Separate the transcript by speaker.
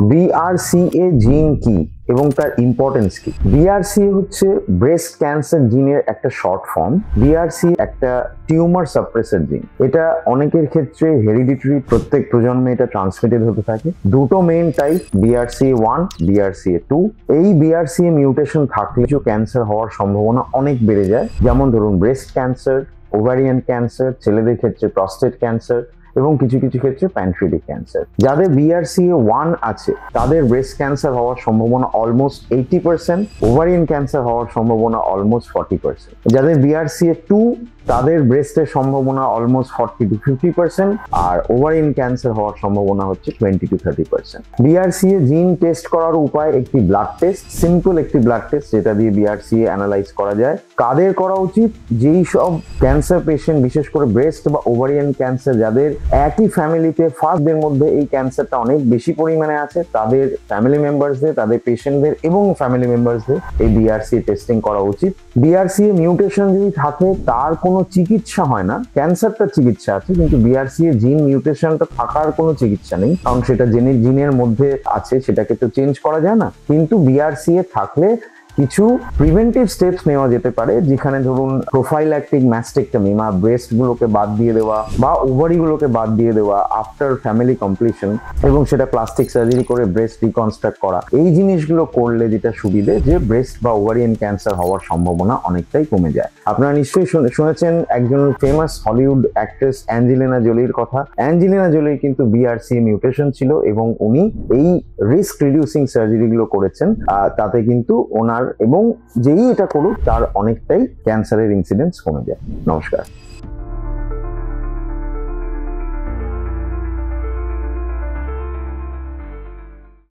Speaker 1: BRCA জিন কি এবং তার ইম্পর্টেন্স কি? BRCA হচ্ছে ব্রেস্ট ক্যান্সার জিনের একটা শর্ট ফর্ম। BRCA একটা টিউমার সাপ্রেসর জিন। এটা অনেকের ক্ষেত্রে হেরিডিটারি, প্রত্যেক প্রজন্মে এটা ট্রান্সমিটেড হতে থাকে। দুটো মেইন টাইপ, BRCA1, BRCA2। এই BRCA মিউটেশন থাকলে কিছু ক্যান্সার হওয়ার সম্ভাবনা অনেক বেড়ে যায়, যেমন ধরুন ব্রেস্ট ক্যান্সার, ওভারিয়ান ক্যান্সার, ছেলেদের ক্ষেত্রে প্রস্টেট ক্যান্সার এবং কিছু কিছু ক্ষেত্রে প্যানক্রিয়াটিক ক্যান্সার। যাদের BRCA1 আছে তাদের ব্রেস্ট ক্যান্সার হওয়ার সম্ভাবনা অলমোস্ট 80%, ওভারিয়ান ক্যান্সার হওয়ার সম্ভাবনা অলমোস্ট 40%। যাদের BRCA2 তাদের ব্রেস্টের সম্ভাবনা অলমোস্ট 40 to 50%, আর ওভারিয়ান ক্যান্সার হওয়ার সম্ভাবনা হচ্ছে 20 to 30%। BRCA জিন টেস্ট করার উপায় একটি ব্লাড টেস্ট, সিম্পল একটি ব্লাড টেস্ট, যেটা দিয়ে BRCA অ্যানালাইজ করা যায়। কাদের করা উচিত? যেই সব ক্যান্সার পেশেন্ট, বিশেষ করে ব্রেস্ট বা ওভারিয়ান ক্যান্সার যাদের একই ফ্যামিলিতে ফার্স্টদের মধ্যে এই ক্যান্সারটা অনেক বেশি পরিমাণে আছে, তাদের ফ্যামিলি মেম্বার্সদের, তাদের পেশেন্টদের এবং ফ্যামিলি মেম্বার্সদের এই BRCA টেস্টিং করা উচিত। BRCA মিউটেশন যদি থাকে তার কোনো চিকিৎসা হয় না, ক্যান্সারটা চিকিৎসা আছে, কিন্তু BRCA জিন মিউটেশনটা থাকার কোনো চিকিৎসা নেই, কারণ সেটা জিনের মধ্যে আছে, সেটাকে তো চেঞ্জ করা যায় না। কিন্তু BRCA থাকলে কিছু প্রিভেন্টিভ স্টেপস নেওয়া যেতে পারে, যেখানে ধরুন প্রোফাইল্যাকটিক ম্যাস্টেক্টমি, ব্রেস্ট গুলোকে বাদ দিয়ে দেওয়া বা ওভারি গুলোকে বাদ দিয়ে দেওয়া আফটার ফ্যামিলি কমপ্লিশন, এবং সেটা প্লাস্টিক সার্জারি করে ব্রেস্ট রিকনস্ট্রাক্ট করা। এই জিনিসগুলো করলে যেটা সুবিধে, যে ব্রেস্ট বা ওভারিয়ান ক্যান্সার হওয়ার সম্ভাবনা অনেকটাই কমে যায়। আপনারা নিশ্চয়ই শুনেছেন একজন ফেমাস হলিউড অ্যাক্ট্রেস অ্যাঞ্জেলিনা জোলির কথা। অ্যাঞ্জেলিনা জোলির কিন্তু BRCA মিউটেশন ছিল এবং উনি এই রিস্ক রিডিউসিং সার্জারি গুলো করেছেন। তাতে কিন্তু ওনার এবং যেই এটা করুক তার অনেকটাই ক্যান্সারের ইনসিডেন্স কমে যায়। নমস্কার।